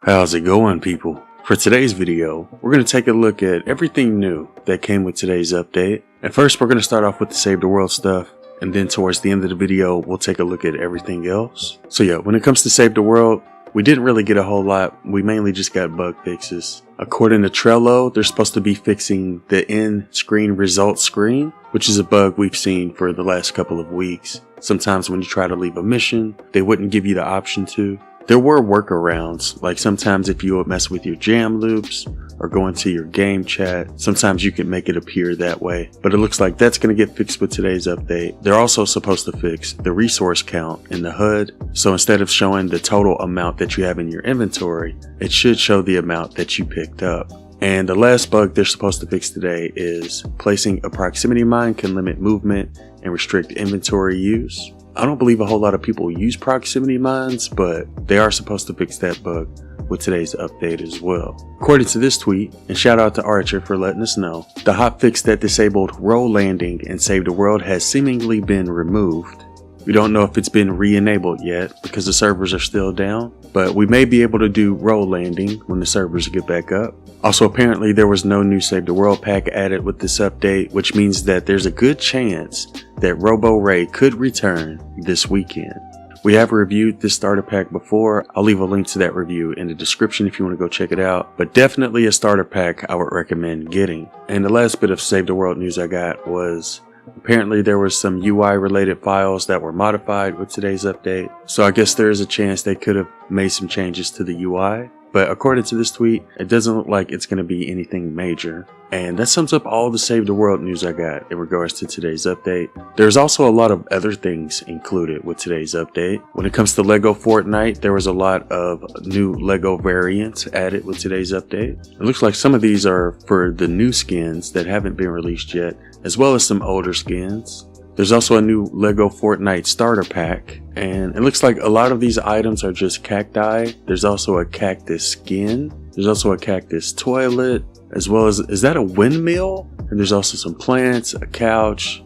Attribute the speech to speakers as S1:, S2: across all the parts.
S1: How's it going, people? For today's video, we're going to take a look at everything new that came with today's update. And first, we're going to start off with the Save the World stuff, and then towards the end of the video, we'll take a look at everything else. So yeah, when it comes to Save the World, we didn't really get a whole lot. We mainly just got bug fixes. According to Trello, they're supposed to be fixing the in-screen results screen, which is a bug we've seen for the last couple of weeks. Sometimes when you try to leave a mission, they wouldn't give you the option to. There were workarounds, like sometimes if you would mess with your jam loops or go into your game chat, sometimes you can make it appear that way. But it looks like that's going to get fixed with today's update. They're also supposed to fix the resource count in the HUD. So instead of showing the total amount that you have in your inventory, it should show the amount that you picked up. And the last bug they're supposed to fix today is placing a proximity mine can limit movement and restrict inventory use. I don't believe a whole lot of people use proximity mines, but they are supposed to fix that bug with today's update as well. According to this tweet, and shout out to Archer for letting us know, the hotfix that disabled roll landing in Save the World has seemingly been removed. We don't know if it's been re-enabled yet because the servers are still down, but we may be able to do roll landing when the servers get back up. Also, apparently there was no new Save the World pack added with this update, which means that there's a good chance that Robo could return this weekend. We have reviewed this starter pack before. I'll leave a link to that review in the description if you want to go check it out, but definitely a starter pack I would recommend getting. And the last bit of Save the World news I got was apparently there was some UI related files that were modified with today's update. So I guess there is a chance they could have made some changes to the UI. But according to this tweet, it doesn't look like it's going to be anything major. And that sums up all the Save the World news I got in regards to today's update. There's also a lot of other things included with today's update. When it comes to Lego Fortnite, there was a lot of new Lego variants added with today's update. It looks like some of these are for the new skins that haven't been released yet, as well as some older skins. There's also a new Lego Fortnite starter pack, and it looks like a lot of these items are just cacti. There's also a cactus skin. There's also a cactus toilet, as well as, is that a windmill? And there's also some plants, a couch,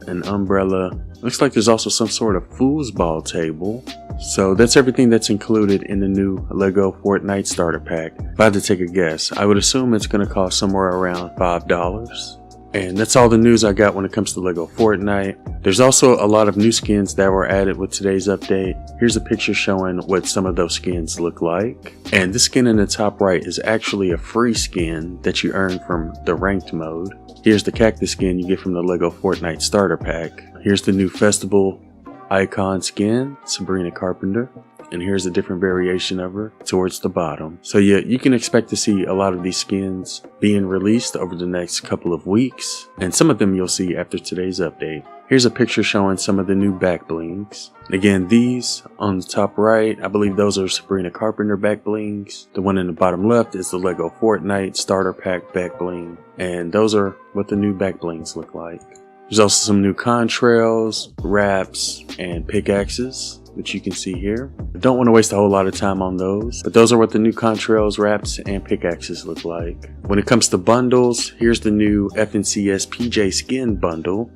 S1: an umbrella. Looks like there's also some sort of foosball table. So that's everything that's included in the new Lego Fortnite starter pack. If I had to take a guess, I would assume it's going to cost somewhere around $5. And that's all the news I got when it comes to Lego Fortnite. There's also a lot of new skins that were added with today's update. Here's a picture showing what some of those skins look like. And this skin in the top right is actually a free skin that you earn from the ranked mode. Here's the cactus skin you get from the Lego Fortnite starter pack. Here's the new festival icon skin, Sabrina Carpenter. And here's a different variation of her towards the bottom. So yeah, you can expect to see a lot of these skins being released over the next couple of weeks, and some of them you'll see after today's update. Here's a picture showing some of the new back blings. Again, these on the top right, I believe those are Sabrina Carpenter back blings. The one in the bottom left is the Lego Fortnite starter pack back bling, and those are what the new back blings look like. There's also some new contrails, wraps, and pickaxes, which you can see here. I don't want to waste a whole lot of time on those, but those are what the new contrails, wraps, and pickaxes look like. When it comes to bundles, here's the new FNCS PJ skin bundle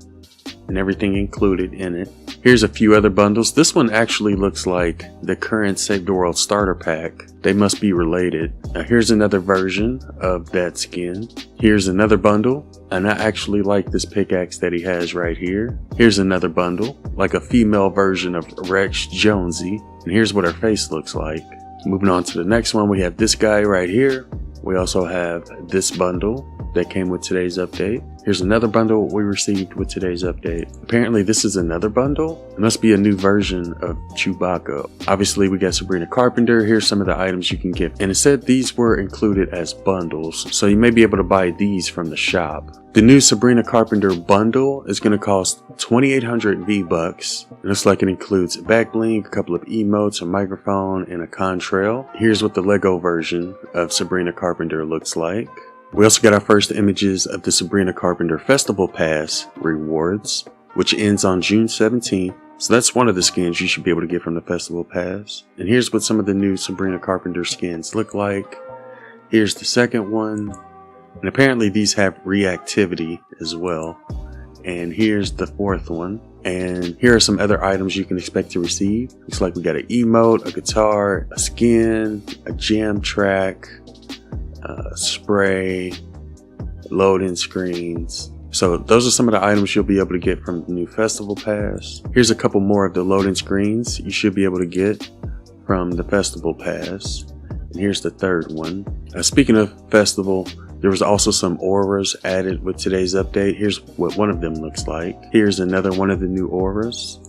S1: and everything included in it. Here's a few other bundles. This one actually looks like the current Save the World starter pack. They must be related. Now here's another version of that skin. Here's another bundle, and I actually like this pickaxe that he has right here. Here's another bundle, like a female version of Rex Jonesy, and here's what her face looks like. Moving on to the next one, we have this guy right here. We also have this bundle that came with today's update. Here's another bundle we received with today's update. Apparently this is another bundle. It must be a new version of Chewbacca. Obviously we got Sabrina Carpenter. Here's some of the items you can get. And it said these were included as bundles, so you may be able to buy these from the shop. The new Sabrina Carpenter bundle is going to cost 2,800 V-Bucks. It looks like it includes a back bling, a couple of emotes, a microphone, and a contrail. Here's what the Lego version of Sabrina Carpenter looks like. We also got our first images of the Sabrina Carpenter Festival Pass rewards, which ends on June 17th. So that's one of the skins you should be able to get from the Festival Pass. And here's what some of the new Sabrina Carpenter skins look like. Here's the second one. And apparently these have reactivity as well. And here's the fourth one. And here are some other items you can expect to receive. Looks like we got an emote, a guitar, a skin, a jam track, a spray, loading screens. So those are some of the items you'll be able to get from the new festival pass. Here's a couple more of the loading screens you should be able to get from the festival pass. And here's the third one. Speaking of festival, there was also some auras added with today's update. Here's what one of them looks like. Here's another one of the new auras.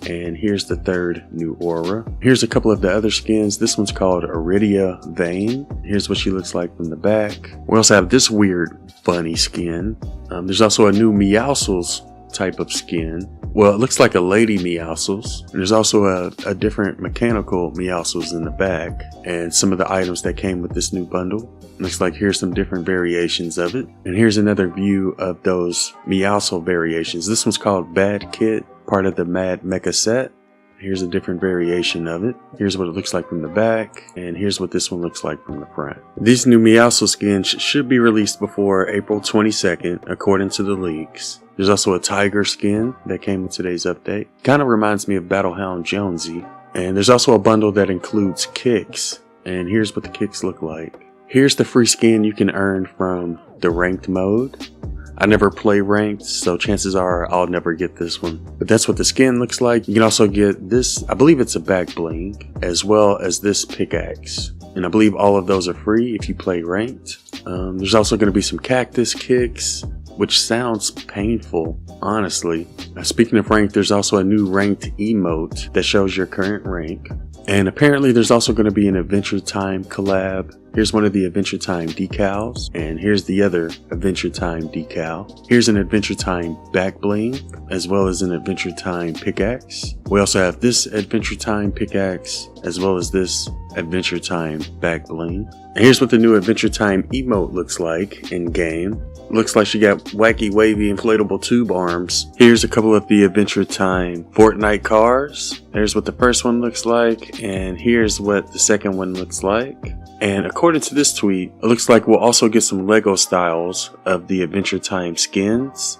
S1: And here's the third new aura. Here's a couple of the other skins. This one's called Iridia Vane. Here's what she looks like from the back. We also have this weird bunny skin. There's also a new Meowscles type of skin. Well, it looks like a lady Meowscles. And there's also a different mechanical Meowscles in the back. And some of the items that came with this new bundle. Looks like here's some different variations of it. And here's another view of those Meowscles variations. This one's called Bad Kit, part of the Mad Mecha set. Here's a different variation of it. Here's what it looks like from the back, and here's what this one looks like from the front. These new Meowscles skins should be released before April 22nd, according to the leaks. There's also a tiger skin that came with today's update. Kind of reminds me of Battlehound Jonesy. And there's also a bundle that includes kicks, and here's what the kicks look like. Here's the free skin you can earn from the ranked mode. I never play ranked, so chances are I'll never get this one. But that's what the skin looks like. You can also get this, I believe it's a back bling, as well as this pickaxe. And I believe all of those are free if you play ranked. There's also going to be some cactus kicks, which sounds painful, honestly. Speaking of ranked, there's also a new ranked emote that shows your current rank. And apparently there's also going to be an Adventure Time collab. Here's one of the Adventure Time decals, and here's the other Adventure Time decal. Here's an Adventure Time back bling, as well as an Adventure Time pickaxe. We also have this Adventure Time pickaxe, as well as this Adventure Time back bling. And here's what the new Adventure Time emote looks like in game. Looks like she got wacky wavy inflatable tube arms. Here's a couple of the Adventure Time Fortnite cars. There's what the first one looks like, and here's what the second one looks like. And according to this tweet, it looks like we'll also get some Lego styles of the Adventure Time skins.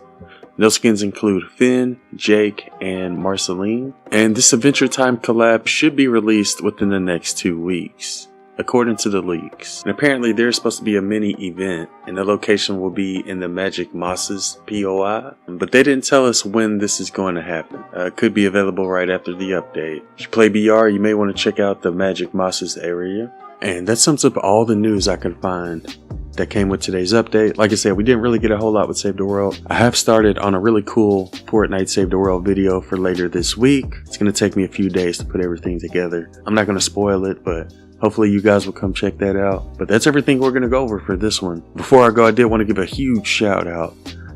S1: Those skins include Finn, Jake, and Marceline. And this Adventure Time collab should be released within the next 2 weeks, according to the leaks. And apparently there's supposed to be a mini event, and the location will be in the Magic Mosses POI. But they didn't tell us when this is going to happen. It could be available right after the update. If you play BR, you may want to check out the Magic Mosses area. And that sums up all the news I could find that came with today's update. Like I said, we didn't really get a whole lot with Save the World. I have started on a really cool Fortnite Save the World video for later this week. It's going to take me a few days to put everything together. I'm not going to spoil it, but hopefully you guys will come check that out. But that's everything we're going to go over for this one. Before I go, I did want to give a huge shout out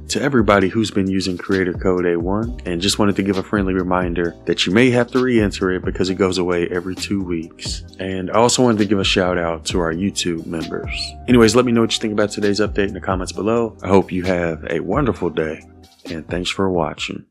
S1: to everybody who's been using creator code A1, and just wanted to give a friendly reminder that you may have to re-enter it because it goes away every 2 weeks. And I also wanted to give a shout out to our YouTube members. Anyways, let me know what you think about today's update in the comments below. I hope you have a wonderful day, and thanks for watching.